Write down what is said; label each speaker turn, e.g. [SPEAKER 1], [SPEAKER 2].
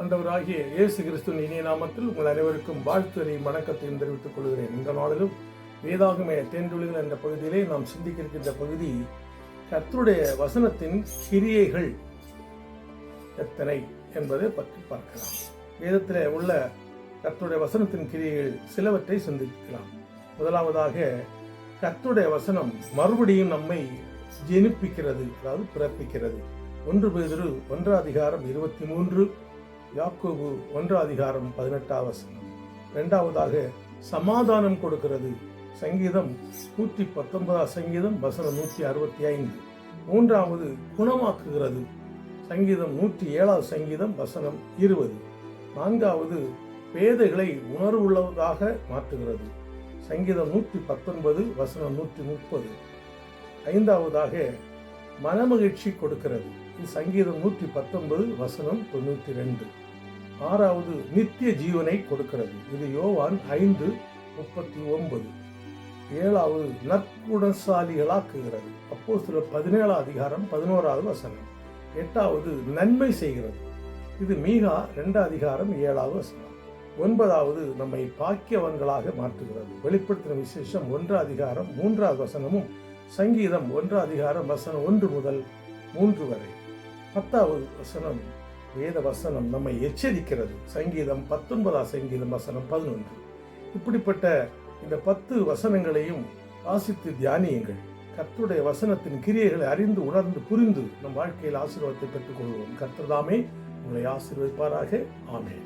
[SPEAKER 1] ஆண்டவராகிய இயேசு கிறிஸ்துவின் இனிய நாமத்தில் உங்கள் அனைவருக்கும் வாழ்த்துறையும் வணக்கத்தையும் தெரிவித்துக் கொள்கிறேன். இந்த நாளிலும் வேதாகம தேன்துளிகள் என்ற பகுதியிலே நாம் சிந்திக்க இருக்கின்ற பகுதி கர்த்தருடைய வசனத்தின் கிரியைகள் எத்தனை என்பதை பற்றி பார்க்கலாம். வேதத்தில் உள்ள கர்த்தருடைய வசனத்தின் கிரியைகள் சிலவற்றை சிந்திக்கலாம். முதலாவதாக, கர்த்தருடைய வசனம் மறுபடியும் நம்மை ஜெனிப்பிக்கிறது, அதாவது பிறப்பிக்கிறது. 1 பேதுரு 1:23, யாக்கோபு 1:18. இரண்டாவதாக, சமாதானம் கொடுக்கிறது. சங்கீதம் 119 சங்கீதம் வசனம் 165. மூன்றாவது, குணமாக்குகிறது. சங்கீதம் 107 சங்கீதம் வசனம் 20. நான்காவது, பேதைகளை உணர்வுள்ளதாக மாற்றுகிறது. சங்கீதம் 119 வசனம் 130. ஐந்தாவதாக, மனமகிழ்ச்சி கொடுக்கிறது. இது சங்கீதம் 119 வசனம் 92. ஆறாவது, நித்திய ஜீவனை கொடுக்கிறது. இது யோவான் 5:39. ஏழாவது, நற்குணசாலிகளாக்குகிறது. அப்போஸ்தலர் 17:11 வசனம். எட்டாவது, நன்மை செய்கிறது. இது மீகா 2:7. ஒன்பதாவது, நம்மை பாக்கியவன்களாக மாற்றுகிறது. வெளிப்படுத்தின விசேஷம் 1:3 வசனமும் சங்கீதம் 1 வசனம் 1 முதல் 3 வரை. 10வது வசனம், வேத வசனம் நம்மை எச்சரிக்கிறது. சங்கீதம் 19 சங்கீதம் வசனம் 11. இப்படிப்பட்ட இந்த 10 வசனங்களையும் வாசித்து தியானியுங்கள். கர்த்தருடைய வசனத்தின் கிரியைகளை அறிந்து உணர்ந்து புரிந்து நம் வாழ்க்கையில் ஆசீர்வாதத்தை பெற்றுக் கொள்வோம். கர்த்தர் தாமே உங்களை ஆசீர்வதிப்பாராக. ஆமென்.